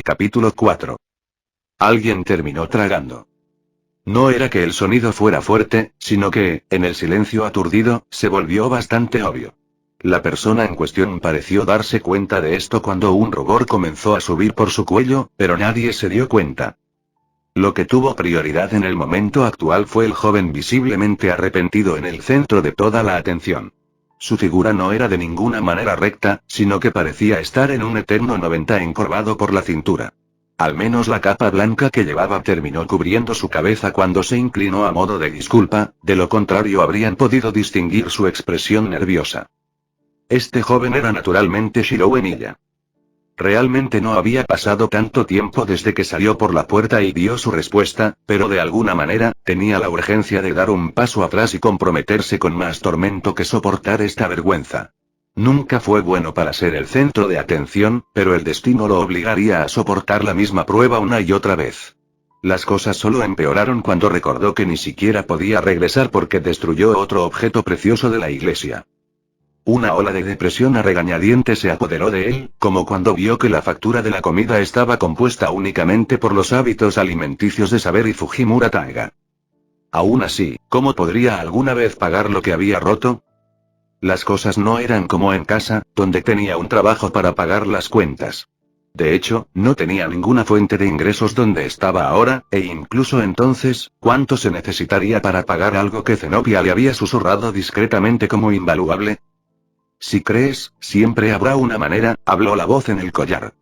Capítulo 4. Alguien terminó tragando. No era que el sonido fuera fuerte, sino que, en el silencio aturdido, se volvió bastante obvio. La persona en cuestión pareció darse cuenta de esto cuando un rubor comenzó a subir por su cuello, pero nadie se dio cuenta. Lo que tuvo prioridad en el momento actual fue el joven visiblemente arrepentido en el centro de toda la atención. Su figura no era de ninguna manera recta, sino que parecía estar en un eterno 90 encorvado por la cintura. Al menos la capa blanca que llevaba terminó cubriendo su cabeza cuando se inclinó a modo de disculpa, de lo contrario habrían podido distinguir su expresión nerviosa. Este joven era naturalmente Shiro Emiya. Realmente no había pasado tanto tiempo desde que salió por la puerta y dio su respuesta, pero de alguna manera, tenía la urgencia de dar un paso atrás y comprometerse con más tormento que soportar esta vergüenza. Nunca fue bueno para ser el centro de atención, pero el destino lo obligaría a soportar la misma prueba una y otra vez. Las cosas solo empeoraron cuando recordó que ni siquiera podía regresar porque destruyó otro objeto precioso de la iglesia. Una ola de depresión a regañadientes se apoderó de él, como cuando vio que la factura de la comida estaba compuesta únicamente por los hábitos alimenticios de Saber y Fujimura Taiga. Aún así, ¿cómo podría alguna vez pagar lo que había roto? Las cosas no eran como en casa, donde tenía un trabajo para pagar las cuentas. De hecho, no tenía ninguna fuente de ingresos donde estaba ahora, e incluso entonces, ¿cuánto se necesitaría para pagar algo que Zenobia le había susurrado discretamente como invaluable? Si crees, siempre habrá una manera, habló la voz en el collar.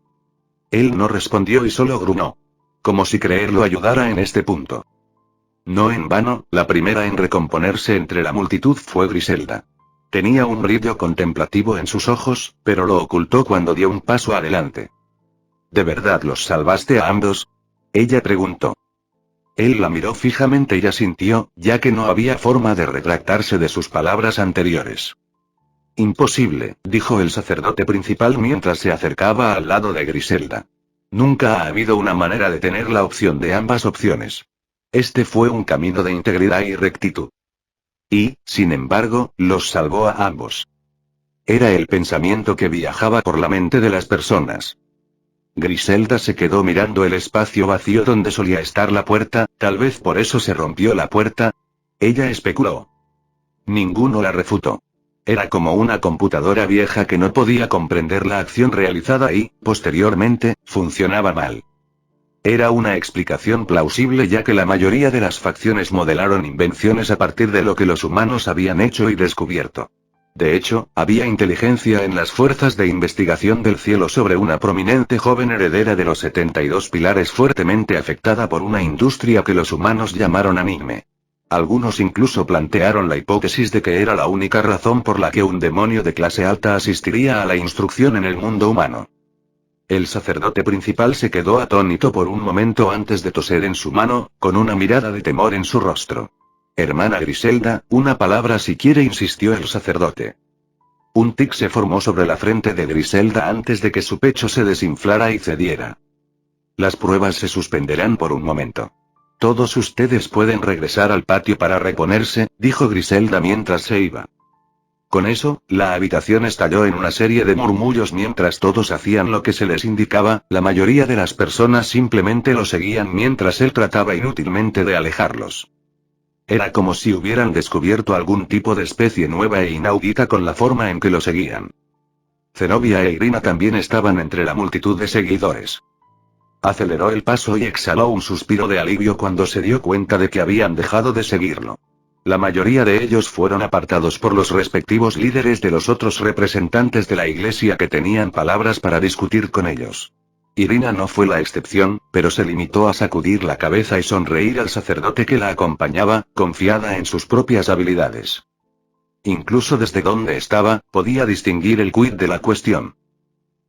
Él no respondió y solo gruñó. Como si creerlo ayudara en este punto. No en vano, la primera en recomponerse entre la multitud fue Griselda. Tenía un brillo contemplativo en sus ojos, pero lo ocultó cuando dio un paso adelante. ¿De verdad los salvaste a ambos? Ella preguntó. Él la miró fijamente y asintió, ya que no había forma de retractarse de sus palabras anteriores. Imposible, dijo el sacerdote principal mientras se acercaba al lado de Griselda. Nunca ha habido una manera de tener la opción de ambas opciones. Este fue un camino de integridad y rectitud. Y, sin embargo, los salvó a ambos. Era el pensamiento que viajaba por la mente de las personas. Griselda se quedó mirando el espacio vacío donde solía estar la puerta, tal vez por eso se rompió la puerta. Ella especuló. Ninguno la refutó. Era como una computadora vieja que no podía comprender la acción realizada y, posteriormente, funcionaba mal. Era una explicación plausible ya que la mayoría de las facciones modelaron invenciones a partir de lo que los humanos habían hecho y descubierto. De hecho, había inteligencia en las fuerzas de investigación del cielo sobre una prominente joven heredera de los 72 pilares fuertemente afectada por una industria que los humanos llamaron anime. Algunos incluso plantearon la hipótesis de que era la única razón por la que un demonio de clase alta asistiría a la instrucción en el mundo humano. El sacerdote principal se quedó atónito por un momento antes de toser en su mano, con una mirada de temor en su rostro. Hermana Griselda, una palabra siquiera, insistió el sacerdote. Un tic se formó sobre la frente de Griselda antes de que su pecho se desinflara y cediera. Las pruebas se suspenderán por un momento. Todos ustedes pueden regresar al patio para reponerse, dijo Griselda mientras se iba. Con eso, la habitación estalló en una serie de murmullos mientras todos hacían lo que se les indicaba, la mayoría de las personas simplemente lo seguían mientras él trataba inútilmente de alejarlos. Era como si hubieran descubierto algún tipo de especie nueva e inaudita con la forma en que lo seguían. Zenobia e Irina también estaban entre la multitud de seguidores. Aceleró el paso y exhaló un suspiro de alivio cuando se dio cuenta de que habían dejado de seguirlo. La mayoría de ellos fueron apartados por los respectivos líderes de los otros representantes de la iglesia que tenían palabras para discutir con ellos. Irina no fue la excepción, pero se limitó a sacudir la cabeza y sonreír al sacerdote que la acompañaba, confiada en sus propias habilidades. Incluso desde donde estaba, podía distinguir el quid de la cuestión.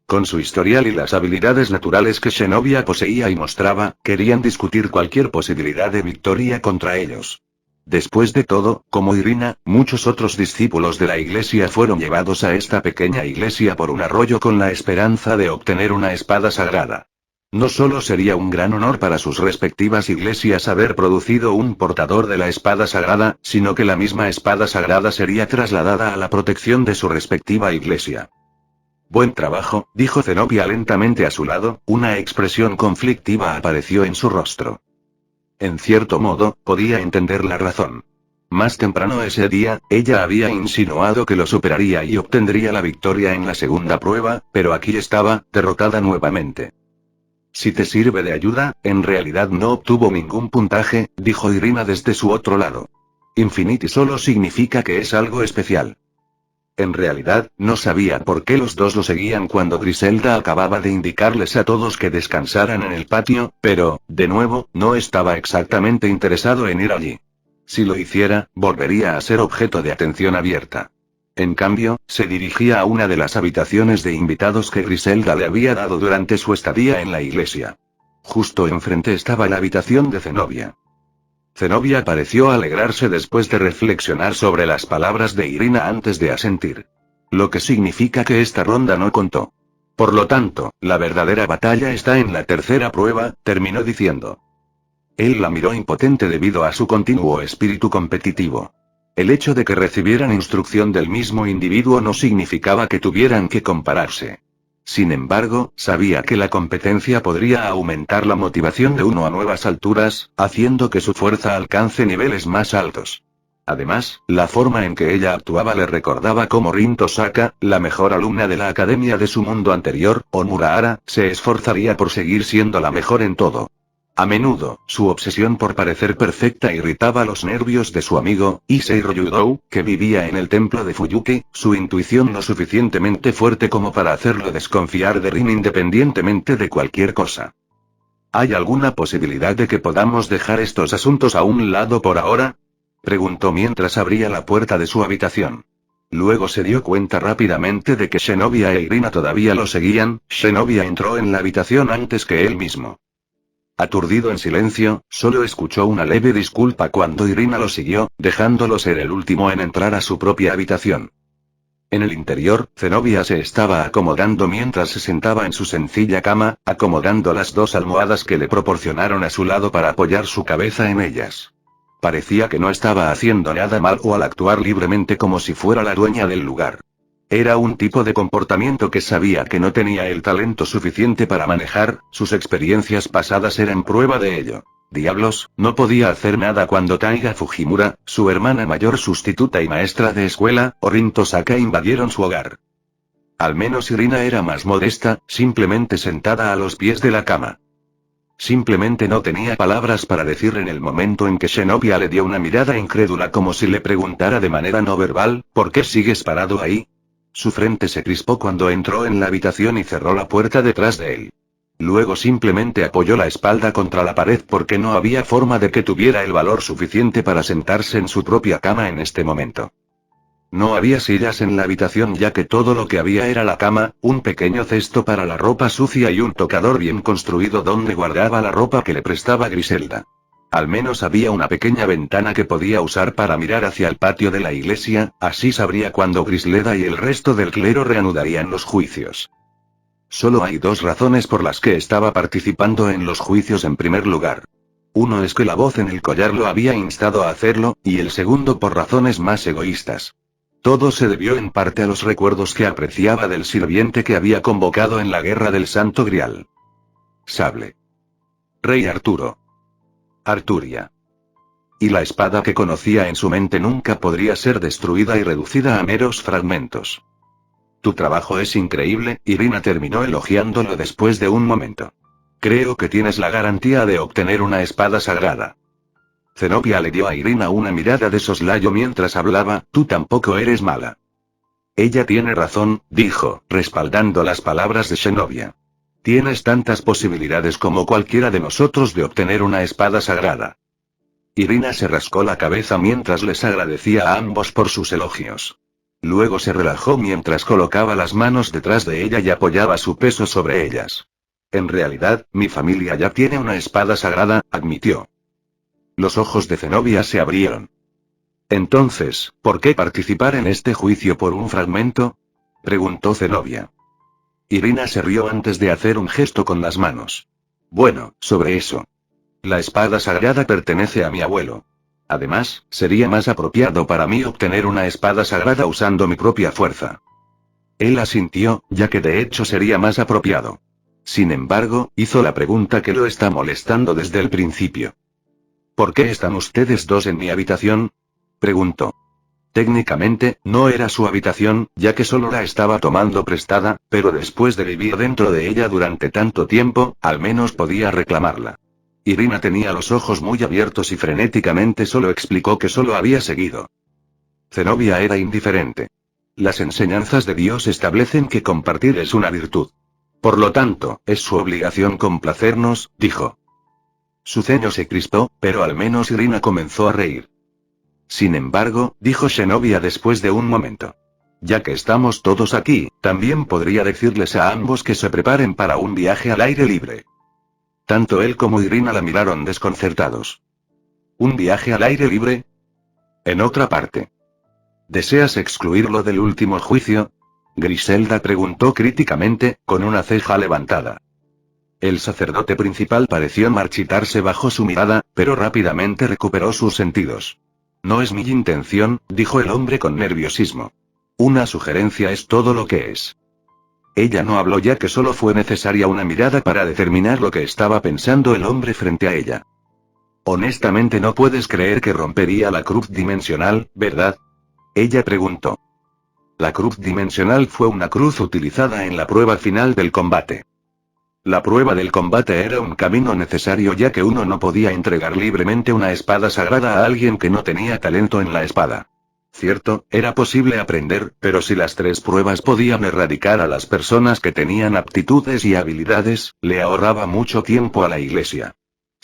Con su historial y las habilidades naturales que Zenobia poseía y mostraba, querían discutir cualquier posibilidad de victoria contra ellos. Después de todo, como Irina, muchos otros discípulos de la iglesia fueron llevados a esta pequeña iglesia por un arroyo con la esperanza de obtener una espada sagrada. No solo sería un gran honor para sus respectivas iglesias haber producido un portador de la espada sagrada, sino que la misma espada sagrada sería trasladada a la protección de su respectiva iglesia. Buen trabajo, dijo Zenobia lentamente a su lado, una expresión conflictiva apareció en su rostro. En cierto modo, podía entender la razón. Más temprano ese día, ella había insinuado que lo superaría y obtendría la victoria en la segunda prueba, pero aquí estaba, derrotada nuevamente. Si te sirve de ayuda, en realidad no obtuvo ningún puntaje, dijo Irina desde su otro lado. Infinity solo significa que es algo especial. En realidad, no sabía por qué los dos lo seguían cuando Griselda acababa de indicarles a todos que descansaran en el patio, pero, de nuevo, no estaba exactamente interesado en ir allí. Si lo hiciera, volvería a ser objeto de atención abierta. En cambio, se dirigía a una de las habitaciones de invitados que Griselda le había dado durante su estadía en la iglesia. Justo enfrente estaba la habitación de Zenobia. Zenobia pareció alegrarse después de reflexionar sobre las palabras de Irina antes de asentir. Lo que significa que esta ronda no contó. Por lo tanto, la verdadera batalla está en la tercera prueba, terminó diciendo. Él la miró impotente debido a su continuo espíritu competitivo. El hecho de que recibieran instrucción del mismo individuo no significaba que tuvieran que compararse. Sin embargo, sabía que la competencia podría aumentar la motivación de uno a nuevas alturas, haciendo que su fuerza alcance niveles más altos. Además, la forma en que ella actuaba le recordaba cómo Rin Tosaka, la mejor alumna de la academia de su mundo anterior, o Murahara, se esforzaría por seguir siendo la mejor en todo. A menudo, su obsesión por parecer perfecta irritaba los nervios de su amigo, Issei Ryudou, que vivía en el templo de Fuyuki, su intuición lo suficientemente fuerte como para hacerlo desconfiar de Rin independientemente de cualquier cosa. ¿Hay alguna posibilidad de que podamos dejar estos asuntos a un lado por ahora? Preguntó mientras abría la puerta de su habitación. Luego se dio cuenta rápidamente de que Zenobia e Irina todavía lo seguían. Zenobia entró en la habitación antes que él mismo. Aturdido en silencio, solo escuchó una leve disculpa cuando Irina lo siguió, dejándolo ser el último en entrar a su propia habitación. En el interior, Zenobia se estaba acomodando mientras se sentaba en su sencilla cama, acomodando las dos almohadas que le proporcionaron a su lado para apoyar su cabeza en ellas. Parecía que no estaba haciendo nada mal o al actuar libremente como si fuera la dueña del lugar. Era un tipo de comportamiento que sabía que no tenía el talento suficiente para manejar, sus experiencias pasadas eran prueba de ello. Diablos, no podía hacer nada cuando Taiga Fujimura, su hermana mayor sustituta y maestra de escuela, o Rin Tosaka invadieron su hogar. Al menos Irina era más modesta, simplemente sentada a los pies de la cama. Simplemente no tenía palabras para decir en el momento en que Zenobia le dio una mirada incrédula como si le preguntara de manera no verbal, ¿por qué sigues parado ahí? Su frente se crispó cuando entró en la habitación y cerró la puerta detrás de él. Luego simplemente apoyó la espalda contra la pared porque no había forma de que tuviera el valor suficiente para sentarse en su propia cama en este momento. No había sillas en la habitación ya que todo lo que había era la cama, un pequeño cesto para la ropa sucia y un tocador bien construido donde guardaba la ropa que le prestaba Griselda. Al menos había una pequeña ventana que podía usar para mirar hacia el patio de la iglesia, así sabría cuándo Griselda y el resto del clero reanudarían los juicios. Solo hay dos razones por las que estaba participando en los juicios en primer lugar. Uno es que la voz en el collar lo había instado a hacerlo, y el segundo por razones más egoístas. Todo se debió en parte a los recuerdos que apreciaba del sirviente que había convocado en la guerra del Santo Grial. Sable. Rey Arturo. Arturia. Y la espada que conocía en su mente nunca podría ser destruida y reducida a meros fragmentos. Tu trabajo es increíble, Irina terminó elogiándolo después de un momento. Creo que tienes la garantía de obtener una espada sagrada. Zenobia le dio a Irina una mirada de soslayo mientras hablaba, tú tampoco eres mala. Ella tiene razón, dijo, respaldando las palabras de Zenobia. Tienes tantas posibilidades como cualquiera de nosotros de obtener una espada sagrada. Irina se rascó la cabeza mientras les agradecía a ambos por sus elogios. Luego se relajó mientras colocaba las manos detrás de ella y apoyaba su peso sobre ellas. En realidad, mi familia ya tiene una espada sagrada, admitió. Los ojos de Zenobia se abrieron. Entonces, ¿por qué participar en este juicio por un fragmento? Preguntó Zenobia. Irina se rió antes de hacer un gesto con las manos. Bueno, sobre eso. La espada sagrada pertenece a mi abuelo. Además, sería más apropiado para mí obtener una espada sagrada usando mi propia fuerza. Él asintió, ya que de hecho sería más apropiado. Sin embargo, hizo la pregunta que lo está molestando desde el principio. ¿Por qué están ustedes dos en mi habitación? Preguntó. Técnicamente, no era su habitación, ya que solo la estaba tomando prestada, pero después de vivir dentro de ella durante tanto tiempo, al menos podía reclamarla. Irina tenía los ojos muy abiertos y frenéticamente solo explicó que solo había seguido. Zenobia era indiferente. Las enseñanzas de Dios establecen que compartir es una virtud. Por lo tanto, es su obligación complacernos, dijo. Su ceño se crispó, pero al menos Irina comenzó a reír. Sin embargo, dijo Zenobia después de un momento. Ya que estamos todos aquí, también podría decirles a ambos que se preparen para un viaje al aire libre. Tanto él como Irina la miraron desconcertados. ¿Un viaje al aire libre? En otra parte. ¿Deseas excluirlo del último juicio? Griselda preguntó críticamente, con una ceja levantada. El sacerdote principal pareció marchitarse bajo su mirada, pero rápidamente recuperó sus sentidos. No es mi intención, dijo el hombre con nerviosismo. Una sugerencia es todo lo que es. Ella no habló ya que solo fue necesaria una mirada para determinar lo que estaba pensando el hombre frente a ella. Honestamente no puedes creer que rompería la cruz dimensional, ¿verdad? Ella preguntó. La cruz dimensional fue una cruz utilizada en la prueba final del combate. La prueba del combate era un camino necesario ya que uno no podía entregar libremente una espada sagrada a alguien que no tenía talento en la espada. Cierto, era posible aprender, pero si las tres pruebas podían erradicar a las personas que tenían aptitudes y habilidades, le ahorraba mucho tiempo a la iglesia.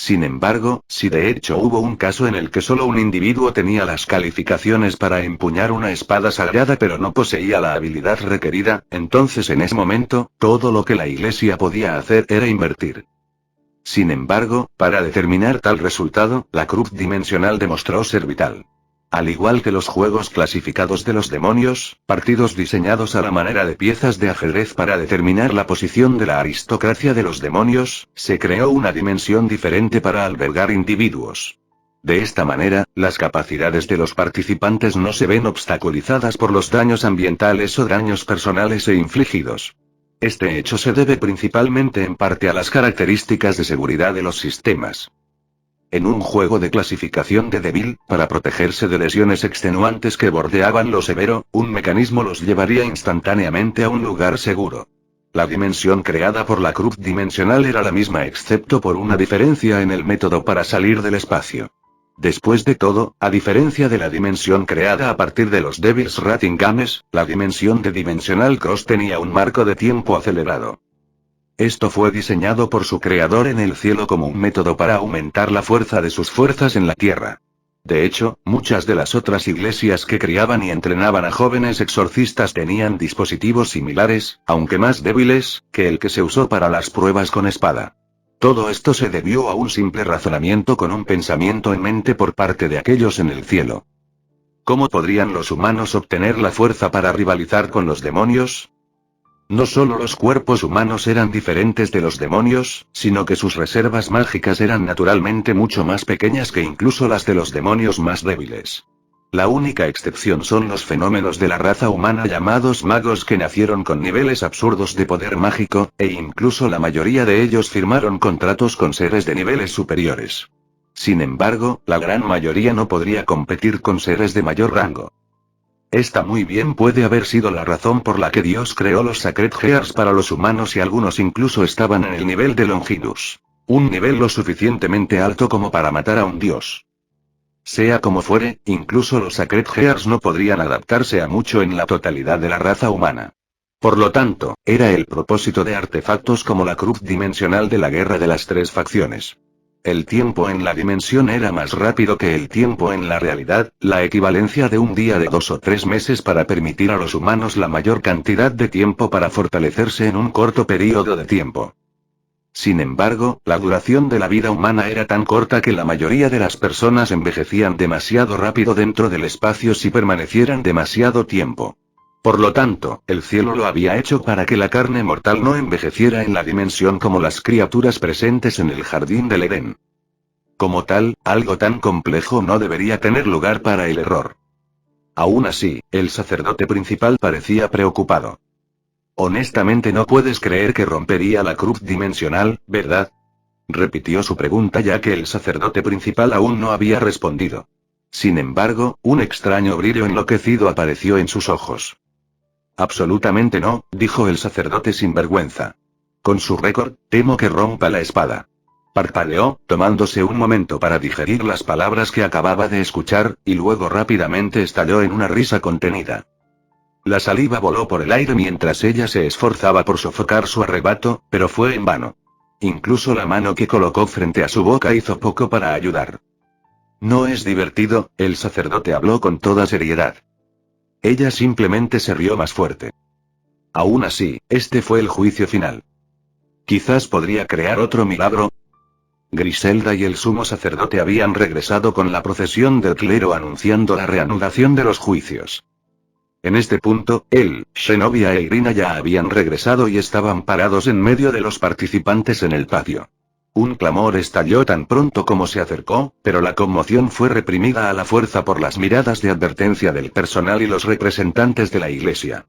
Sin embargo, si de hecho hubo un caso en el que solo un individuo tenía las calificaciones para empuñar una espada sagrada pero no poseía la habilidad requerida, entonces en ese momento, todo lo que la iglesia podía hacer era invertir. Sin embargo, para determinar tal resultado, la cruz dimensional demostró ser vital. Al igual que los juegos clasificados de los demonios, partidos diseñados a la manera de piezas de ajedrez para determinar la posición de la aristocracia de los demonios, se creó una dimensión diferente para albergar individuos. De esta manera, las capacidades de los participantes no se ven obstaculizadas por los daños ambientales o daños personales infligidos. Este hecho se debe principalmente en parte a las características de seguridad de los sistemas. En un juego de clasificación de débil, para protegerse de lesiones extenuantes que bordeaban lo severo, un mecanismo los llevaría instantáneamente a un lugar seguro. La dimensión creada por la cruz dimensional era la misma excepto por una diferencia en el método para salir del espacio. Después de todo, a diferencia de la dimensión creada a partir de los Devil's Rating Games, la dimensión de Dimensional Cross tenía un marco de tiempo acelerado. Esto fue diseñado por su creador en el cielo como un método para aumentar la fuerza de sus fuerzas en la tierra. De hecho, muchas de las otras iglesias que criaban y entrenaban a jóvenes exorcistas tenían dispositivos similares, aunque más débiles, que el que se usó para las pruebas con espada. Todo esto se debió a un simple razonamiento con un pensamiento en mente por parte de aquellos en el cielo. ¿Cómo podrían los humanos obtener la fuerza para rivalizar con los demonios? No solo los cuerpos humanos eran diferentes de los demonios, sino que sus reservas mágicas eran naturalmente mucho más pequeñas que incluso las de los demonios más débiles. La única excepción son los fenómenos de la raza humana llamados magos que nacieron con niveles absurdos de poder mágico, e incluso la mayoría de ellos firmaron contratos con seres de niveles superiores. Sin embargo, la gran mayoría no podría competir con seres de mayor rango. Esta muy bien puede haber sido la razón por la que Dios creó los Sacred Gears para los humanos y algunos incluso estaban en el nivel de Longinus. Un nivel lo suficientemente alto como para matar a un dios. Sea como fuere, incluso los Sacred Gears no podrían adaptarse a mucho en la totalidad de la raza humana. Por lo tanto, era el propósito de artefactos como la cruz dimensional de la guerra de las tres facciones. El tiempo en la dimensión era más rápido que el tiempo en la realidad, la equivalencia de un día de 2 o 3 meses para permitir a los humanos la mayor cantidad de tiempo para fortalecerse en un corto periodo de tiempo. Sin embargo, la duración de la vida humana era tan corta que la mayoría de las personas envejecían demasiado rápido dentro del espacio si permanecieran demasiado tiempo. Por lo tanto, el cielo lo había hecho para que la carne mortal no envejeciera en la dimensión como las criaturas presentes en el jardín del Edén. Como tal, algo tan complejo no debería tener lugar para el error. Aún así, el sacerdote principal parecía preocupado. Honestamente no puedes creer que rompería la cruz dimensional, ¿verdad? Repitió su pregunta ya que el sacerdote principal aún no había respondido. Sin embargo, un extraño brillo enloquecido apareció en sus ojos. Absolutamente no, dijo el sacerdote sin vergüenza. Con su récord, temo que rompa la espada. Parpadeó, tomándose un momento para digerir las palabras que acababa de escuchar, y luego rápidamente estalló en una risa contenida. La saliva voló por el aire mientras ella se esforzaba por sofocar su arrebato, pero fue en vano. Incluso la mano que colocó frente a su boca hizo poco para ayudar. No es divertido, el sacerdote habló con toda seriedad. Ella simplemente se rió más fuerte. Aún así, este fue el juicio final. Quizás podría crear otro milagro. Griselda y el sumo sacerdote habían regresado con la procesión del clero anunciando la reanudación de los juicios. En este punto, él, Zenobia e Irina ya habían regresado y estaban parados en medio de los participantes en el patio. Un clamor estalló tan pronto como se acercó, pero la conmoción fue reprimida a la fuerza por las miradas de advertencia del personal y los representantes de la iglesia.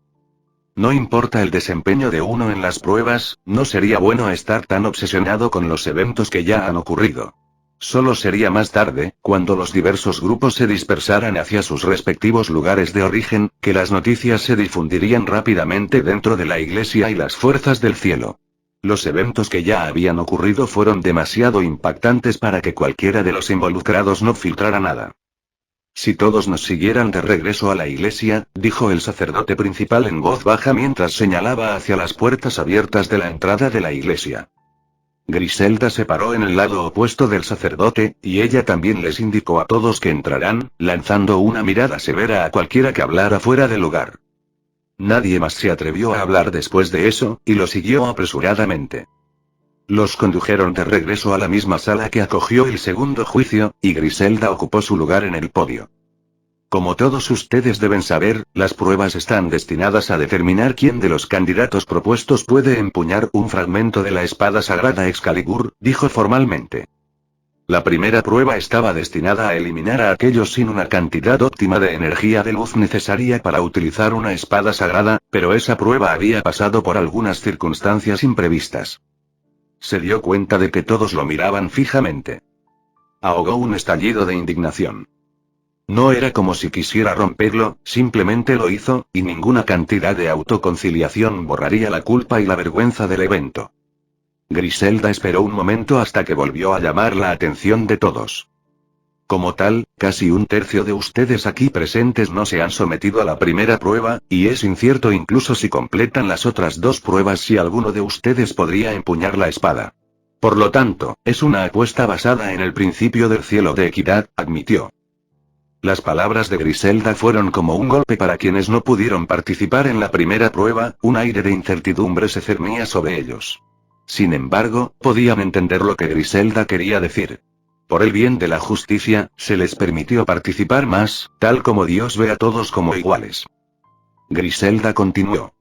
No importa el desempeño de uno en las pruebas, no sería bueno estar tan obsesionado con los eventos que ya han ocurrido. Solo sería más tarde, cuando los diversos grupos se dispersaran hacia sus respectivos lugares de origen, que las noticias se difundirían rápidamente dentro de la iglesia y las fuerzas del cielo. Los eventos que ya habían ocurrido fueron demasiado impactantes para que cualquiera de los involucrados no filtrara nada. Si todos nos siguieran de regreso a la iglesia, dijo el sacerdote principal en voz baja mientras señalaba hacia las puertas abiertas de la entrada de la iglesia. Griselda se paró en el lado opuesto del sacerdote, y ella también les indicó a todos que entrarán, lanzando una mirada severa a cualquiera que hablara fuera de lugar. Nadie más se atrevió a hablar después de eso, y lo siguió apresuradamente. Los condujeron de regreso a la misma sala que acogió el segundo juicio, y Griselda ocupó su lugar en el podio. Como todos ustedes deben saber, las pruebas están destinadas a determinar quién de los candidatos propuestos puede empuñar un fragmento de la espada sagrada Excalibur, dijo formalmente. La primera prueba estaba destinada a eliminar a aquellos sin una cantidad óptima de energía de luz necesaria para utilizar una espada sagrada, pero esa prueba había pasado por algunas circunstancias imprevistas. Se dio cuenta de que todos lo miraban fijamente. Ahogó un estallido de indignación. No era como si quisiera romperlo, simplemente lo hizo, y ninguna cantidad de autoconciliación borraría la culpa y la vergüenza del evento. Griselda esperó un momento hasta que volvió a llamar la atención de todos. Como tal, casi un tercio de ustedes aquí presentes no se han sometido a la primera prueba, y es incierto incluso si completan las otras dos pruebas si alguno de ustedes podría empuñar la espada. Por lo tanto, es una apuesta basada en el principio del cielo de equidad, admitió. Las palabras de Griselda fueron como un golpe para quienes no pudieron participar en la primera prueba, un aire de incertidumbre se cernía sobre ellos. Sin embargo, podían entender lo que Griselda quería decir. Por el bien de la justicia, se les permitió participar más, tal como Dios ve a todos como iguales. Griselda continuó.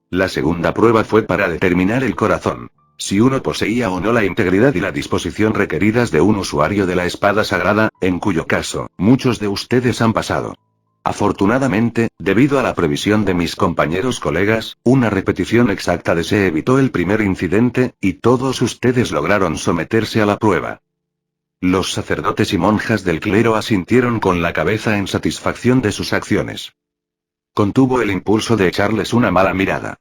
La segunda prueba fue para determinar el corazón. Si uno poseía o no la integridad y la disposición requeridas de un usuario de la espada sagrada, en cuyo caso, muchos de ustedes han pasado. Afortunadamente, debido a la previsión de mis compañeros colegas, una repetición exacta de se evitó el primer incidente, y todos ustedes lograron someterse a la prueba. Los sacerdotes y monjas del clero asintieron con la cabeza en satisfacción de sus acciones. Contuvo el impulso de echarles una mala mirada.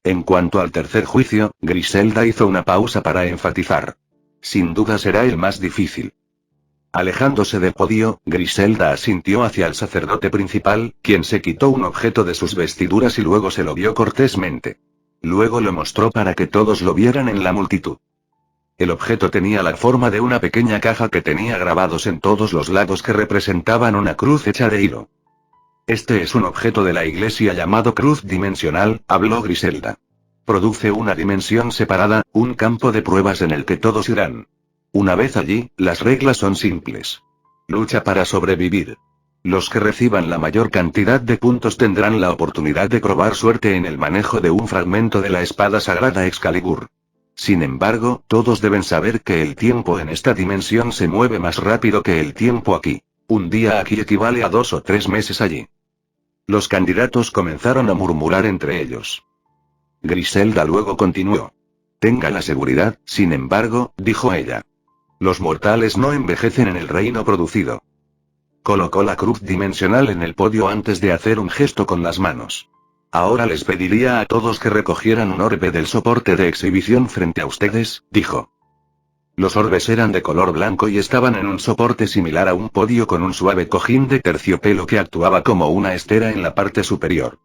En cuanto al tercer juicio, Griselda hizo una pausa para enfatizar. Sin duda será el más difícil. Alejándose del podio, Griselda asintió hacia el sacerdote principal, quien se quitó un objeto de sus vestiduras y luego se lo dio cortésmente. Luego lo mostró para que todos lo vieran en la multitud. El objeto tenía la forma de una pequeña caja que tenía grabados en todos los lados que representaban una cruz hecha de hilo. Este es un objeto de la iglesia llamado cruz dimensional, habló Griselda. Produce una dimensión separada, un campo de pruebas en el que todos irán. Una vez allí, las reglas son simples. Lucha para sobrevivir. Los que reciban la mayor cantidad de puntos tendrán la oportunidad de probar suerte en el manejo de un fragmento de la espada sagrada Excalibur. Sin embargo, todos deben saber que el tiempo en esta dimensión se mueve más rápido que el tiempo aquí. Un día aquí equivale a 2 o 3 meses allí. Los candidatos comenzaron a murmurar entre ellos. Griselda luego continuó. Tenga la seguridad, sin embargo, dijo ella. Los mortales no envejecen en el reino producido. Colocó la cruz dimensional en el podio antes de hacer un gesto con las manos. Ahora les pediría a todos que recogieran un orbe del soporte de exhibición frente a ustedes, dijo. Los orbes eran de color blanco y estaban en un soporte similar a un podio con un suave cojín de terciopelo que actuaba como una estera en la parte superior.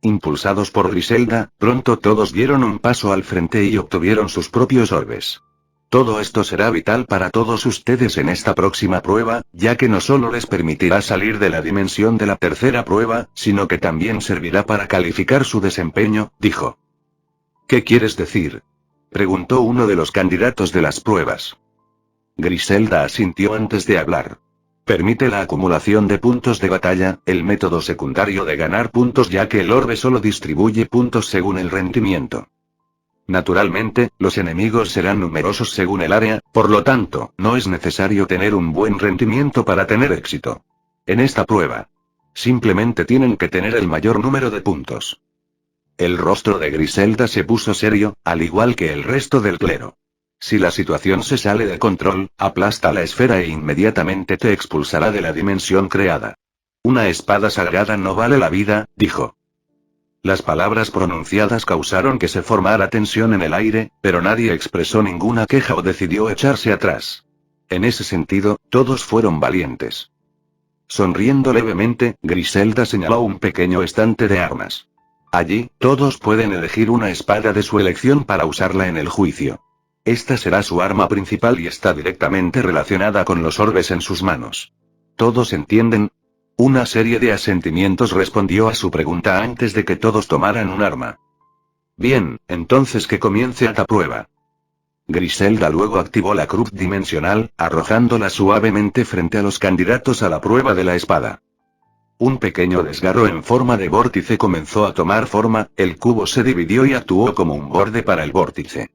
Impulsados por Griselda, pronto todos dieron un paso al frente y obtuvieron sus propios orbes. Todo esto será vital para todos ustedes en esta próxima prueba, ya que no solo les permitirá salir de la dimensión de la tercera prueba, sino que también servirá para calificar su desempeño, dijo. ¿Qué quieres decir?, preguntó uno de los candidatos de las pruebas. Griselda asintió antes de hablar. Permite la acumulación de puntos de batalla, el método secundario de ganar puntos ya que el orbe solo distribuye puntos según el rendimiento. Naturalmente, los enemigos serán numerosos según el área, por lo tanto, no es necesario tener un buen rendimiento para tener éxito. En esta prueba, simplemente tienen que tener el mayor número de puntos. El rostro de Griselda se puso serio, al igual que el resto del clero. Si la situación se sale de control, aplasta la esfera e inmediatamente te expulsará de la dimensión creada. Una espada sagrada no vale la vida, dijo. Las palabras pronunciadas causaron que se formara tensión en el aire, pero nadie expresó ninguna queja o decidió echarse atrás. En ese sentido, todos fueron valientes. Sonriendo levemente, Griselda señaló un pequeño estante de armas. Allí, todos pueden elegir una espada de su elección para usarla en el juicio. Esta será su arma principal y está directamente relacionada con los orbes en sus manos. ¿Todos entienden? Una serie de asentimientos respondió a su pregunta antes de que todos tomaran un arma. Bien, entonces que comience esta prueba. Griselda luego activó la cruz dimensional, arrojándola suavemente frente a los candidatos a la prueba de la espada. Un pequeño desgarro en forma de vórtice comenzó a tomar forma, el cubo se dividió y actuó como un borde para el vórtice.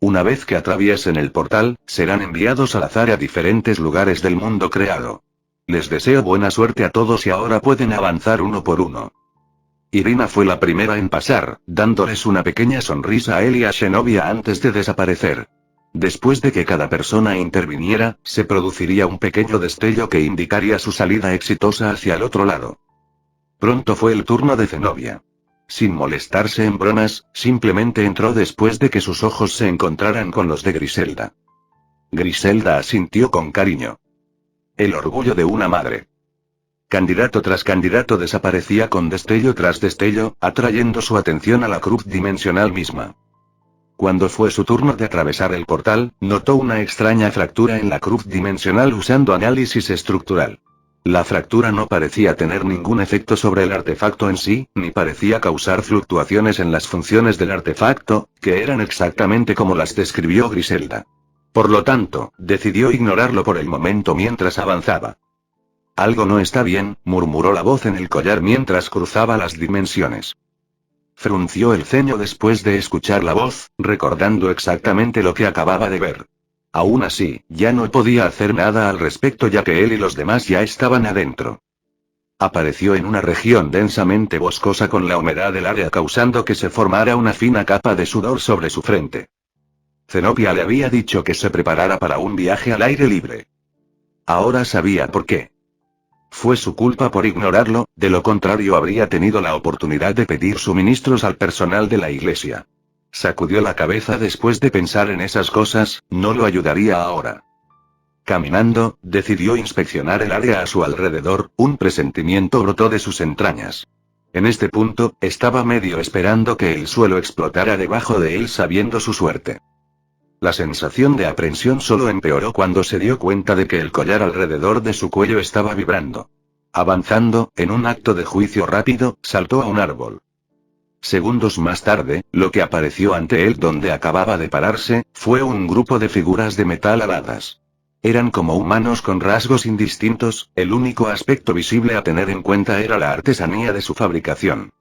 Una vez que atraviesen el portal, serán enviados al azar a diferentes lugares del mundo creado. Les deseo buena suerte a todos y ahora pueden avanzar uno por uno. Irina fue la primera en pasar, dándoles una pequeña sonrisa a él y a Zenobia antes de desaparecer. Después de que cada persona interviniera, se produciría un pequeño destello que indicaría su salida exitosa hacia el otro lado. Pronto fue el turno de Zenobia. Sin molestarse en bromas, simplemente entró después de que sus ojos se encontraran con los de Griselda. Griselda asintió con cariño. El orgullo de una madre. Candidato tras candidato desaparecía con destello tras destello, atrayendo su atención a la cruz dimensional misma. Cuando fue su turno de atravesar el portal, notó una extraña fractura en la cruz dimensional usando análisis estructural. La fractura no parecía tener ningún efecto sobre el artefacto en sí, ni parecía causar fluctuaciones en las funciones del artefacto, que eran exactamente como las describió Griselda. Por lo tanto, decidió ignorarlo por el momento mientras avanzaba. Algo no está bien, murmuró la voz en el collar mientras cruzaba las dimensiones. Frunció el ceño después de escuchar la voz, recordando exactamente lo que acababa de ver. Aún así, ya no podía hacer nada al respecto ya que él y los demás ya estaban adentro. Apareció en una región densamente boscosa con la humedad del área causando que se formara una fina capa de sudor sobre su frente. Zenobia le había dicho que se preparara para un viaje al aire libre. Ahora sabía por qué. Fue su culpa por ignorarlo, de lo contrario habría tenido la oportunidad de pedir suministros al personal de la iglesia. Sacudió la cabeza después de pensar en esas cosas, no lo ayudaría ahora. Caminando, decidió inspeccionar el área a su alrededor, un presentimiento brotó de sus entrañas. En este punto, estaba medio esperando que el suelo explotara debajo de él sabiendo su suerte. La sensación de aprensión solo empeoró cuando se dio cuenta de que el collar alrededor de su cuello estaba vibrando. Avanzando, en un acto de juicio rápido, saltó a un árbol. Segundos más tarde, lo que apareció ante él donde acababa de pararse, fue un grupo de figuras de metal aladas. Eran como humanos con rasgos indistintos, el único aspecto visible a tener en cuenta era la artesanía de su fabricación.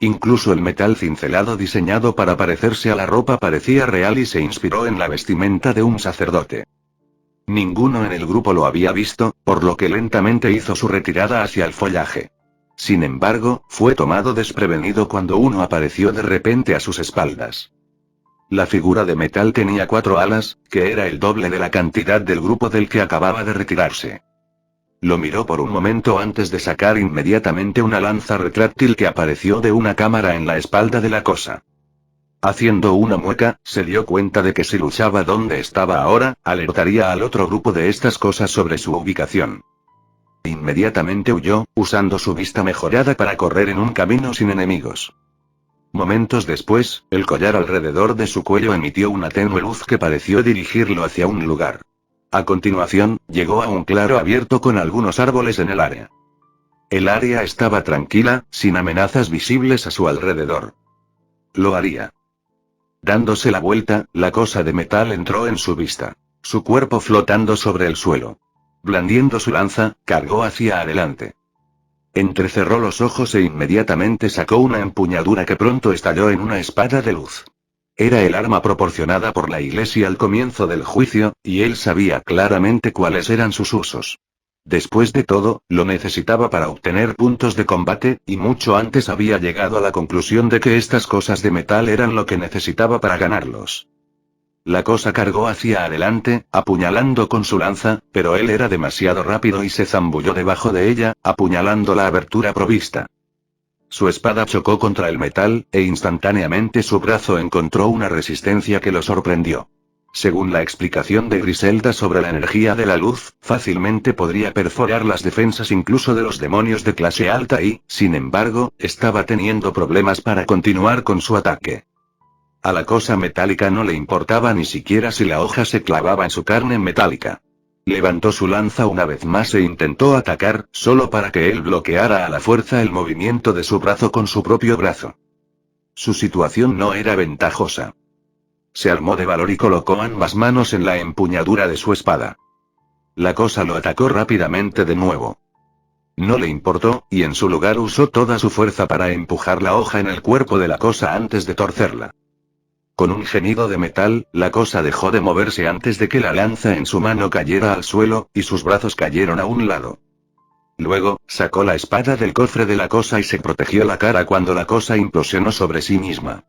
Incluso el metal cincelado diseñado para parecerse a la ropa parecía real y se inspiró en la vestimenta de un sacerdote. Ninguno en el grupo lo había visto, por lo que lentamente hizo su retirada hacia el follaje. sin embargo, fue tomado desprevenido cuando uno apareció de repente a sus espaldas. La figura de metal tenía 4 alas, que era el doble de la cantidad del grupo del que acababa de retirarse. Lo miró por un momento antes de sacar inmediatamente una lanza retráctil que apareció de una cámara en la espalda de la cosa. Haciendo una mueca, se dio cuenta de que si luchaba donde estaba ahora, alertaría al otro grupo de estas cosas sobre su ubicación. Inmediatamente huyó, usando su vista mejorada para correr en un camino sin enemigos. Momentos después, el collar alrededor de su cuello emitió una tenue luz que pareció dirigirlo hacia un lugar. A continuación, llegó a un claro abierto con algunos árboles en el área. El área estaba tranquila, sin amenazas visibles a su alrededor. Lo haría. Dándose la vuelta, la cosa de metal entró en su vista. Su cuerpo flotando sobre el suelo. Blandiendo su lanza, cargó hacia adelante. Entrecerró los ojos e inmediatamente sacó una empuñadura que pronto estalló en una espada de luz. Era el arma proporcionada por la iglesia al comienzo del juicio, y él sabía claramente cuáles eran sus usos. Después de todo, lo necesitaba para obtener puntos de combate, y mucho antes había llegado a la conclusión de que estas cosas de metal eran lo que necesitaba para ganarlos. La cosa cargó hacia adelante, apuñalando con su lanza, pero él era demasiado rápido y se zambulló debajo de ella, apuñalando la abertura provista. Su espada chocó contra el metal, e instantáneamente su brazo encontró una resistencia que lo sorprendió. Según la explicación de Griselda sobre la energía de la luz, fácilmente podría perforar las defensas incluso de los demonios de clase alta y, sin embargo, estaba teniendo problemas para continuar con su ataque. A la cosa metálica no le importaba ni siquiera si la hoja se clavaba en su carne metálica. Levantó su lanza una vez más e intentó atacar, solo para que él bloqueara a la fuerza el movimiento de su brazo con su propio brazo. Su situación no era ventajosa. Se armó de valor y colocó ambas manos en la empuñadura de su espada. La cosa lo atacó rápidamente de nuevo. No le importó, y en su lugar usó toda su fuerza para empujar la hoja en el cuerpo de la cosa antes de torcerla. Con un gemido de metal, la cosa dejó de moverse antes de que la lanza en su mano cayera al suelo, y sus brazos cayeron a un lado. Luego, sacó la espada del cofre de la cosa y se protegió la cara cuando la cosa implosionó sobre sí misma.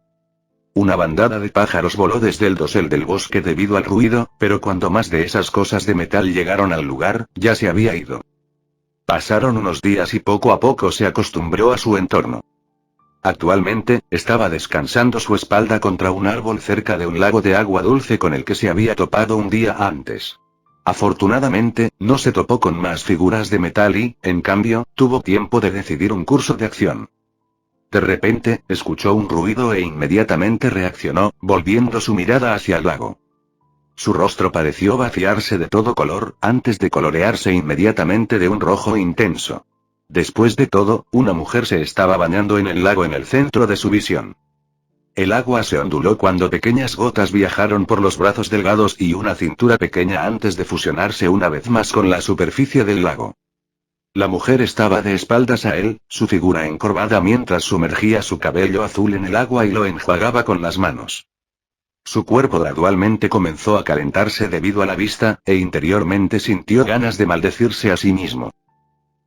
Una bandada de pájaros voló desde el dosel del bosque debido al ruido, pero cuando más de esas cosas de metal llegaron al lugar, ya se había ido. Pasaron unos días y poco a poco se acostumbró a su entorno. Actualmente, estaba descansando su espalda contra un árbol cerca de un lago de agua dulce con el que se había topado un día antes. Afortunadamente, no se topó con más figuras de metal y, en cambio, tuvo tiempo de decidir un curso de acción. De repente, escuchó un ruido e inmediatamente reaccionó, volviendo su mirada hacia el lago. Su rostro pareció vaciarse de todo color, antes de colorearse inmediatamente de un rojo intenso. Después de todo, una mujer se estaba bañando en el lago en el centro de su visión. El agua se onduló cuando pequeñas gotas viajaron por los brazos delgados y una cintura pequeña antes de fusionarse una vez más con la superficie del lago. La mujer estaba de espaldas a él, su figura encorvada mientras sumergía su cabello azul en el agua y lo enjuagaba con las manos. Su cuerpo gradualmente comenzó a calentarse debido a la vista, e interiormente sintió ganas de maldecirse a sí mismo.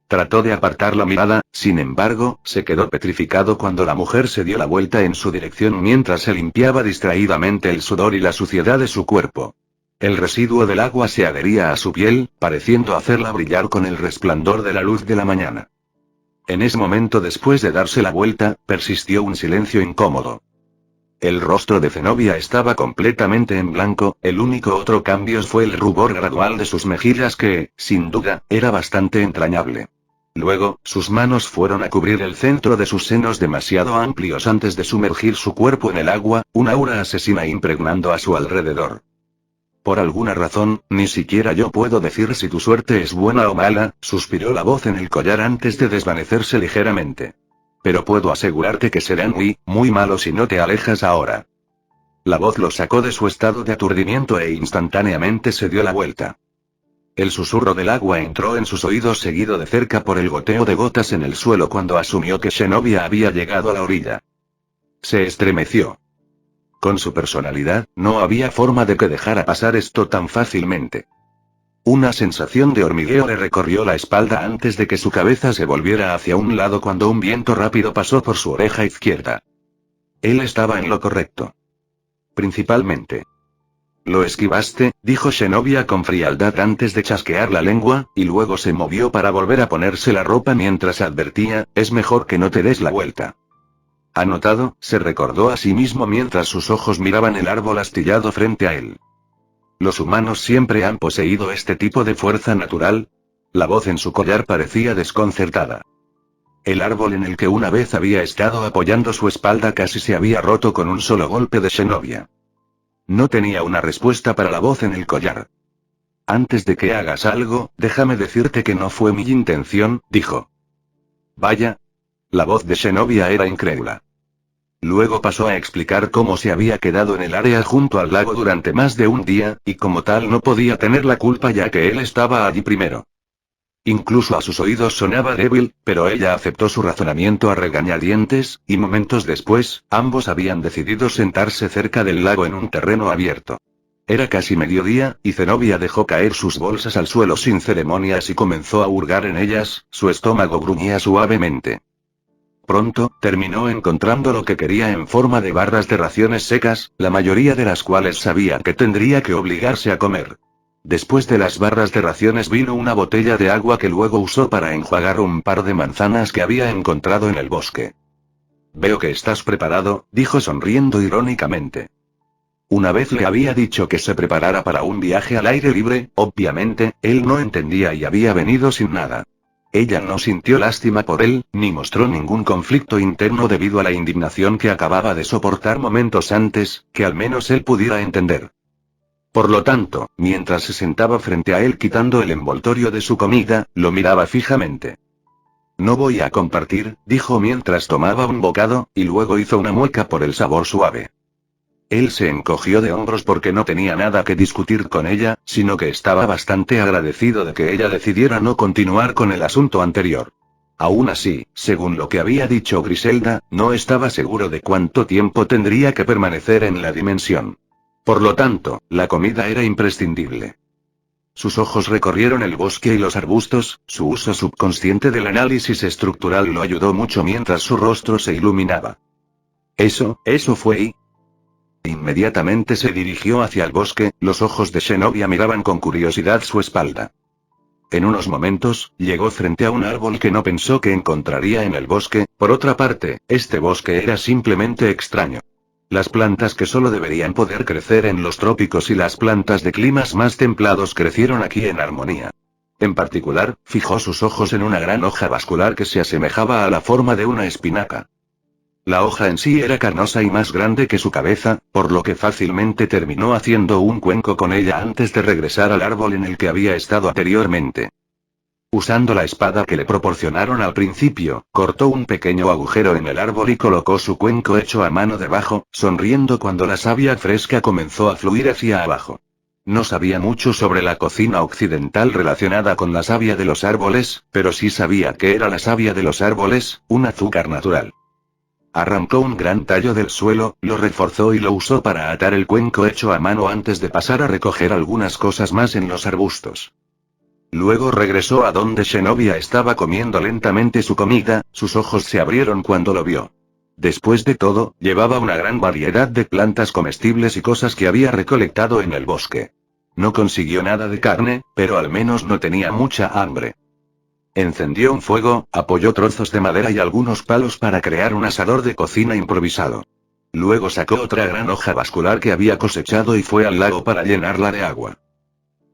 Trató de apartar la mirada, sin embargo, se quedó petrificado cuando la mujer se dio la vuelta en su dirección mientras se limpiaba distraídamente el sudor y la suciedad de su cuerpo. El residuo del agua se adhería a su piel, pareciendo hacerla brillar con el resplandor de la luz de la mañana. En ese momento, después de darse la vuelta, persistió un silencio incómodo. El rostro de Zenobia estaba completamente en blanco, el único otro cambio fue el rubor gradual de sus mejillas que, sin duda, era bastante entrañable. Luego, sus manos fueron a cubrir el centro de sus senos demasiado amplios antes de sumergir su cuerpo en el agua, un aura asesina impregnando a su alrededor. Por alguna razón, ni siquiera yo puedo decir si tu suerte es buena o mala, suspiró la voz en el collar antes de desvanecerse ligeramente. Pero puedo asegurarte que será muy, muy malo si no te alejas ahora. La voz lo sacó de su estado de aturdimiento e instantáneamente se dio la vuelta. El susurro del agua entró en sus oídos seguido de cerca por el goteo de gotas en el suelo cuando asumió que Zenobia había llegado a la orilla. Se estremeció. Con su personalidad, no había forma de que dejara pasar esto tan fácilmente. Una sensación de hormigueo le recorrió la espalda antes de que su cabeza se volviera hacia un lado cuando un viento rápido pasó por su oreja izquierda. Él estaba en lo correcto. Principalmente. «Lo esquivaste», dijo Zenobia con frialdad antes de chasquear la lengua, y luego se movió para volver a ponerse la ropa mientras advertía, «Es mejor que no te des la vuelta». «Anotado», se recordó a sí mismo mientras sus ojos miraban el árbol astillado frente a él. «¿Los humanos siempre han poseído este tipo de fuerza natural?» La voz en su collar parecía desconcertada. El árbol en el que una vez había estado apoyando su espalda casi se había roto con un solo golpe de Zenobia. No tenía una respuesta para la voz en el collar. «Antes de que hagas algo, déjame decirte que no fue mi intención», dijo. «Vaya». La voz de Zenobia era incrédula. Luego pasó a explicar cómo se había quedado en el área junto al lago durante más de un día, y como tal no podía tener la culpa ya que él estaba allí primero. Incluso a sus oídos sonaba débil, pero ella aceptó su razonamiento a regañadientes, y momentos después, ambos habían decidido sentarse cerca del lago en un terreno abierto. Era casi mediodía, y Zenobia dejó caer sus bolsas al suelo sin ceremonias y comenzó a hurgar en ellas, su estómago gruñía suavemente. Pronto, terminó encontrando lo que quería en forma de barras de raciones secas, la mayoría de las cuales sabía que tendría que obligarse a comer. Después de las barras de raciones vino una botella de agua que luego usó para enjuagar un par de manzanas que había encontrado en el bosque. «Veo que estás preparado», dijo sonriendo irónicamente. Una vez le había dicho que se preparara para un viaje al aire libre, obviamente, él no entendía y había venido sin nada. Ella no sintió lástima por él, ni mostró ningún conflicto interno debido a la indignación que acababa de soportar momentos antes, que al menos él pudiera entender. Por lo tanto, mientras se sentaba frente a él quitando el envoltorio de su comida, lo miraba fijamente. «No voy a compartir», dijo mientras tomaba un bocado, y luego hizo una mueca por el sabor suave. Él se encogió de hombros porque no tenía nada que discutir con ella, sino que estaba bastante agradecido de que ella decidiera no continuar con el asunto anterior. Aún así, según lo que había dicho Griselda, no estaba seguro de cuánto tiempo tendría que permanecer en la dimensión. Por lo tanto, la comida era imprescindible. Sus ojos recorrieron el bosque y los arbustos, su uso subconsciente del análisis estructural lo ayudó mucho mientras su rostro se iluminaba. Eso fue y... Inmediatamente se dirigió hacia el bosque, los ojos de Zenobia miraban con curiosidad su espalda. En unos momentos, llegó frente a un árbol que no pensó que encontraría en el bosque, por otra parte, este bosque era simplemente extraño. Las plantas que solo deberían poder crecer en los trópicos y las plantas de climas más templados crecieron aquí en armonía. En particular, fijó sus ojos en una gran hoja vascular que se asemejaba a la forma de una espinaca. La hoja en sí era carnosa y más grande que su cabeza, por lo que fácilmente terminó haciendo un cuenco con ella antes de regresar al árbol en el que había estado anteriormente. Usando la espada que le proporcionaron al principio, cortó un pequeño agujero en el árbol y colocó su cuenco hecho a mano debajo, sonriendo cuando la savia fresca comenzó a fluir hacia abajo. No sabía mucho sobre la cocina occidental relacionada con la savia de los árboles, pero sí sabía que era la savia de los árboles, un azúcar natural. Arrancó un gran tallo del suelo, lo reforzó y lo usó para atar el cuenco hecho a mano antes de pasar a recoger algunas cosas más en los arbustos. Luego regresó a donde Zenobia estaba comiendo lentamente su comida, sus ojos se abrieron cuando lo vio. Después de todo, llevaba una gran variedad de plantas comestibles y cosas que había recolectado en el bosque. No consiguió nada de carne, pero al menos no tenía mucha hambre. Encendió un fuego, apoyó trozos de madera y algunos palos para crear un asador de cocina improvisado. Luego sacó otra gran hoja vascular que había cosechado y fue al lago para llenarla de agua.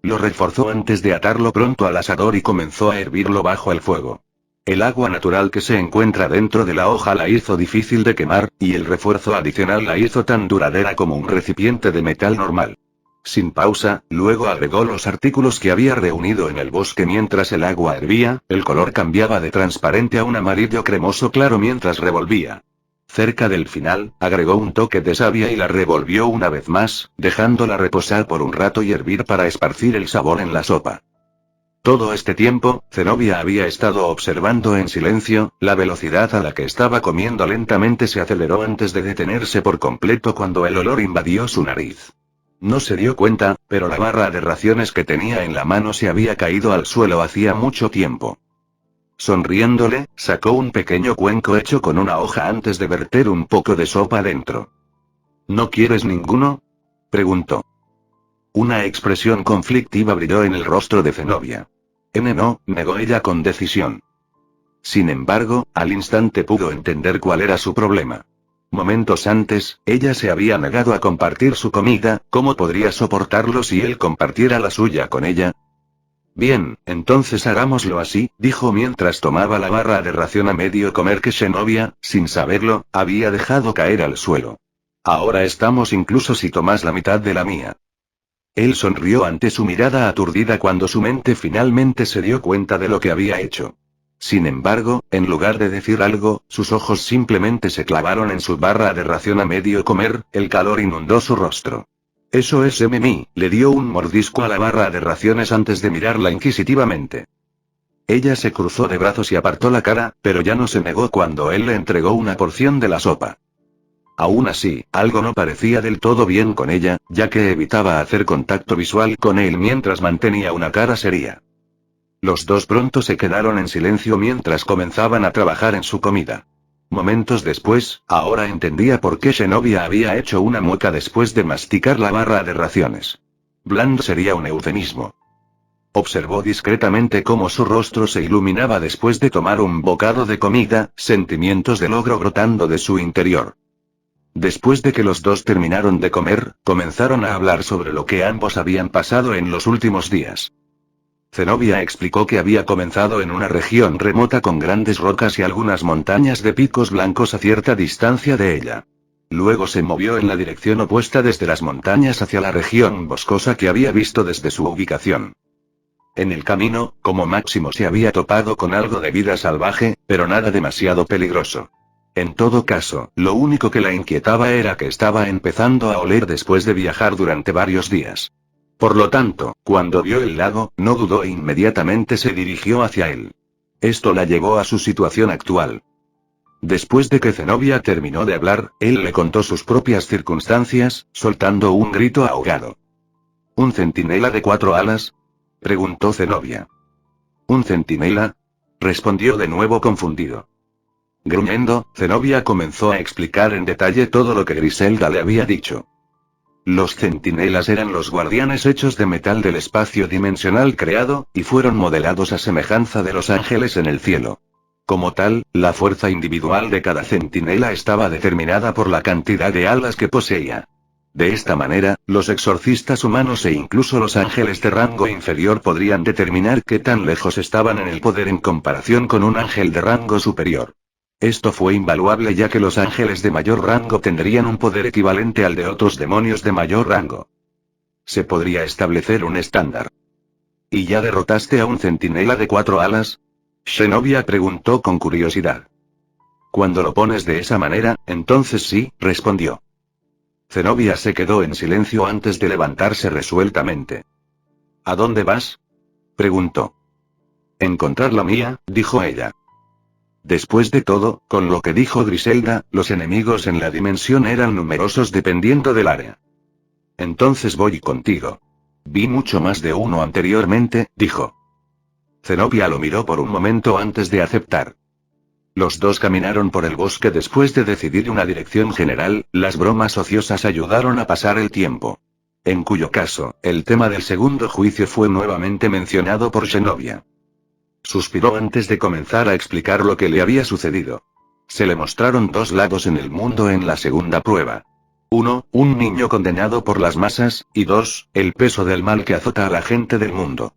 Lo reforzó antes de atarlo pronto al asador y comenzó a hervirlo bajo el fuego. El agua natural que se encuentra dentro de la hoja la hizo difícil de quemar, y el refuerzo adicional la hizo tan duradera como un recipiente de metal normal. Sin pausa, luego agregó los artículos que había reunido en el bosque mientras el agua hervía, el color cambiaba de transparente a un amarillo cremoso claro mientras revolvía. Cerca del final, agregó un toque de savia y la revolvió una vez más, dejándola reposar por un rato y hervir para esparcir el sabor en la sopa. Todo este tiempo, Zenobia había estado observando en silencio, la velocidad a la que estaba comiendo lentamente se aceleró antes de detenerse por completo cuando el olor invadió su nariz. No se dio cuenta, pero la barra de raciones que tenía en la mano se había caído al suelo hacía mucho tiempo. Sonriéndole, sacó un pequeño cuenco hecho con una hoja antes de verter un poco de sopa dentro. ¿No quieres ninguno?, preguntó. Una expresión conflictiva brilló en el rostro de Zenobia. No, negó ella con decisión. Sin embargo, al instante pudo entender cuál era su problema. Momentos antes, ella se había negado a compartir su comida, ¿cómo podría soportarlo si él compartiera la suya con ella? Bien, entonces hagámoslo así, dijo mientras tomaba la barra de ración a medio comer que Zenobia, sin saberlo, había dejado caer al suelo. Ahora estamos incluso si tomas la mitad de la mía. Él sonrió ante su mirada aturdida cuando su mente finalmente se dio cuenta de lo que había hecho. Sin embargo, en lugar de decir algo, sus ojos simplemente se clavaron en su barra de ración a medio comer, el calor inundó su rostro. Eso es Mmi, le dio un mordisco a la barra de raciones antes de mirarla inquisitivamente. Ella se cruzó de brazos y apartó la cara, pero ya no se negó cuando él le entregó una porción de la sopa. Aún así, algo no parecía del todo bien con ella, ya que evitaba hacer contacto visual con él mientras mantenía una cara seria. Los dos pronto se quedaron en silencio mientras comenzaban a trabajar en su comida. Momentos después, ahora entendía por qué Zenobia había hecho una mueca después de masticar la barra de raciones. Blando sería un eufemismo. Observó discretamente cómo su rostro se iluminaba después de tomar un bocado de comida, sentimientos de logro brotando de su interior. Después de que los dos terminaron de comer, comenzaron a hablar sobre lo que ambos habían pasado en los últimos días. Zenobia explicó que había comenzado en una región remota con grandes rocas y algunas montañas de picos blancos a cierta distancia de ella. Luego se movió en la dirección opuesta desde las montañas hacia la región boscosa que había visto desde su ubicación. En el camino, como máximo se había topado con algo de vida salvaje, pero nada demasiado peligroso. En todo caso, lo único que la inquietaba era que estaba empezando a oler después de viajar durante varios días. Por lo tanto, cuando vio el lago, no dudó e inmediatamente se dirigió hacia él. Esto la llevó a su situación actual. Después de que Zenobia terminó de hablar, él le contó sus propias circunstancias, soltando un grito ahogado. ¿Un centinela de 4 alas?, preguntó Zenobia. ¿Un centinela?, respondió de nuevo confundido. Gruñendo, Zenobia comenzó a explicar en detalle todo lo que Griselda le había dicho. Los centinelas eran los guardianes hechos de metal del espacio dimensional creado, y fueron modelados a semejanza de los ángeles en el cielo. Como tal, la fuerza individual de cada centinela estaba determinada por la cantidad de alas que poseía. De esta manera, los exorcistas humanos e incluso los ángeles de rango inferior podrían determinar qué tan lejos estaban en el poder en comparación con un ángel de rango superior. Esto fue invaluable ya que los ángeles de mayor rango tendrían un poder equivalente al de otros demonios de mayor rango. Se podría establecer un estándar. ¿Y ya derrotaste a un centinela de 4 alas?, Zenobia preguntó con curiosidad. Cuando lo pones de esa manera, entonces sí, respondió. Zenobia se quedó en silencio antes de levantarse resueltamente. ¿A dónde vas?, preguntó. Encontrar la mía, dijo ella. Después de todo, con lo que dijo Griselda, los enemigos en la dimensión eran numerosos dependiendo del área. Entonces voy contigo. Vi mucho más de uno anteriormente, dijo. Zenobia lo miró por un momento antes de aceptar. Los dos caminaron por el bosque después de decidir una dirección general, las bromas ociosas ayudaron a pasar el tiempo. En cuyo caso, el tema del segundo juicio fue nuevamente mencionado por Zenobia. Suspiró antes de comenzar a explicar lo que le había sucedido. Se le mostraron dos lados en el mundo en la segunda prueba. 1, un niño condenado por las masas, y 2, el peso del mal que azota a la gente del mundo.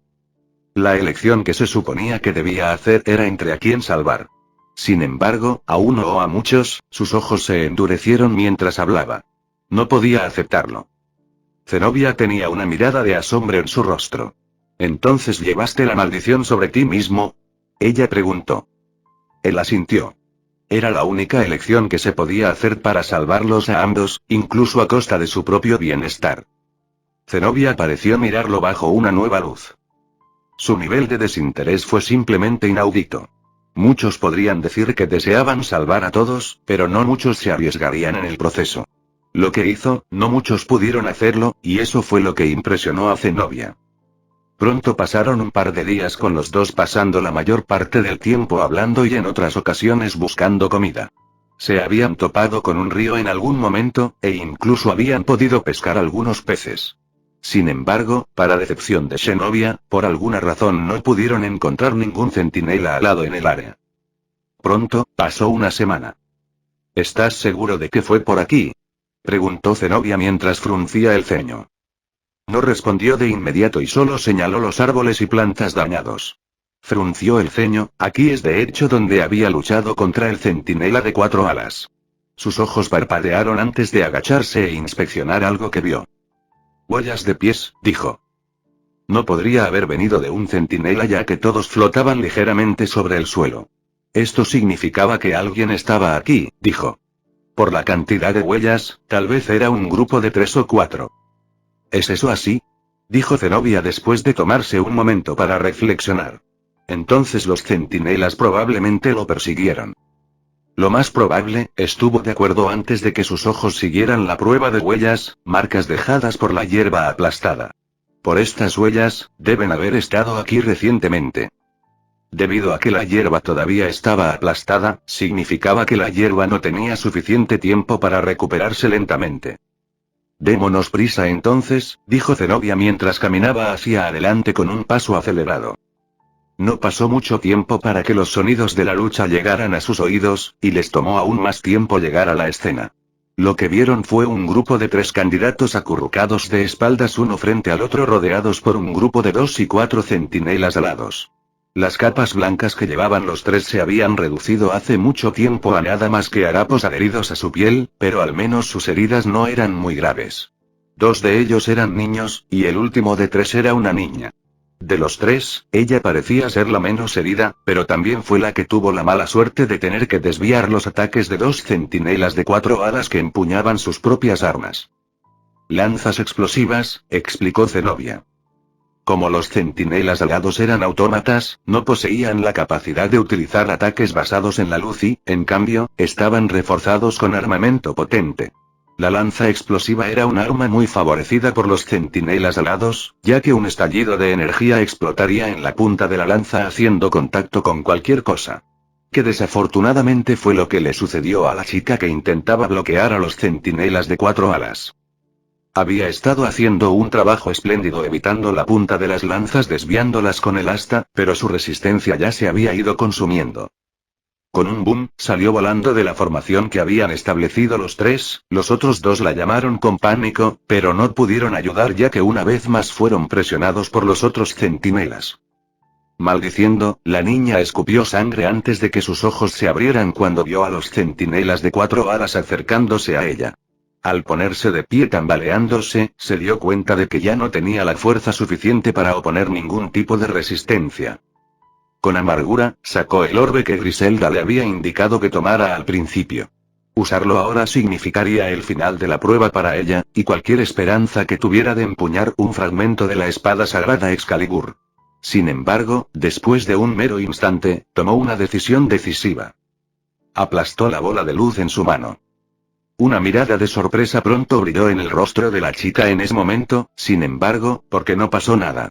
La elección que se suponía que debía hacer era entre a quién salvar. Sin embargo, a uno o a muchos, sus ojos se endurecieron mientras hablaba. No podía aceptarlo. Zenobia tenía una mirada de asombro en su rostro. ¿Entonces llevaste la maldición sobre ti mismo?, ella preguntó. Él asintió. Era la única elección que se podía hacer para salvarlos a ambos, incluso a costa de su propio bienestar. Zenobia pareció mirarlo bajo una nueva luz. Su nivel de desinterés fue simplemente inaudito. Muchos podrían decir que deseaban salvar a todos, pero no muchos se arriesgarían en el proceso. Lo que hizo, no muchos pudieron hacerlo, y eso fue lo que impresionó a Zenobia. Pronto pasaron un par de días con los dos pasando la mayor parte del tiempo hablando y en otras ocasiones buscando comida. Se habían topado con un río en algún momento, e incluso habían podido pescar algunos peces. Sin embargo, para decepción de Zenobia, por alguna razón no pudieron encontrar ningún centinela alado en el área. Pronto, pasó una semana. ¿Estás seguro de que fue por aquí?, preguntó Zenobia mientras fruncía el ceño. No respondió de inmediato y solo señaló los árboles y plantas dañados. Frunció el ceño, aquí es de hecho donde había luchado contra el centinela de 4 alas. Sus ojos parpadearon antes de agacharse e inspeccionar algo que vio. Huellas de pies, dijo. No podría haber venido de un centinela ya que todos flotaban ligeramente sobre el suelo. Esto significaba que alguien estaba aquí, dijo. Por la cantidad de huellas, tal vez era un grupo de 3 o 4. ¿Es eso así?, dijo Zenobia después de tomarse un momento para reflexionar. Entonces los centinelas probablemente lo persiguieron. Lo más probable, estuvo de acuerdo antes de que sus ojos siguieran la prueba de huellas, marcas dejadas por la hierba aplastada. Por estas huellas, deben haber estado aquí recientemente. Debido a que la hierba todavía estaba aplastada, significaba que la hierba no tenía suficiente tiempo para recuperarse lentamente. Démonos prisa entonces, dijo Zenobia mientras caminaba hacia adelante con un paso acelerado. No pasó mucho tiempo para que los sonidos de la lucha llegaran a sus oídos, y les tomó aún más tiempo llegar a la escena. Lo que vieron fue un grupo de 3 candidatos acurrucados de espaldas uno frente al otro rodeados por un grupo de 2 y 4 centinelas alados. Las capas blancas que llevaban los 3 se habían reducido hace mucho tiempo a nada más que harapos adheridos a su piel, pero al menos sus heridas no eran muy graves. 2 de ellos eran niños, y el último de 3 era una niña. De los 3, ella parecía ser la menos herida, pero también fue la que tuvo la mala suerte de tener que desviar los ataques de 2 centinelas de 4 alas que empuñaban sus propias armas. Lanzas explosivas, explicó Zenobia. Como los centinelas alados eran autómatas, no poseían la capacidad de utilizar ataques basados en la luz y, en cambio, estaban reforzados con armamento potente. La lanza explosiva era un arma muy favorecida por los centinelas alados, ya que un estallido de energía explotaría en la punta de la lanza haciendo contacto con cualquier cosa. Que desafortunadamente fue lo que le sucedió a la chica que intentaba bloquear a los centinelas de 4 alas. Había estado haciendo un trabajo espléndido evitando la punta de las lanzas desviándolas con el asta, pero su resistencia ya se había ido consumiendo. Con un boom, salió volando de la formación que habían establecido los 3, los otros 2 la llamaron con pánico, pero no pudieron ayudar ya que una vez más fueron presionados por los otros centinelas. Maldiciendo, la niña escupió sangre antes de que sus ojos se abrieran cuando vio a los centinelas de 4 alas acercándose a ella. Al ponerse de pie tambaleándose, se dio cuenta de que ya no tenía la fuerza suficiente para oponer ningún tipo de resistencia. Con amargura, sacó el orbe que Griselda le había indicado que tomara al principio. Usarlo ahora significaría el final de la prueba para ella, y cualquier esperanza que tuviera de empuñar un fragmento de la espada sagrada Excalibur. Sin embargo, después de un mero instante, tomó una decisión decisiva. Aplastó la bola de luz en su mano. Una mirada de sorpresa pronto brilló en el rostro de la chica en ese momento, sin embargo, porque no pasó nada.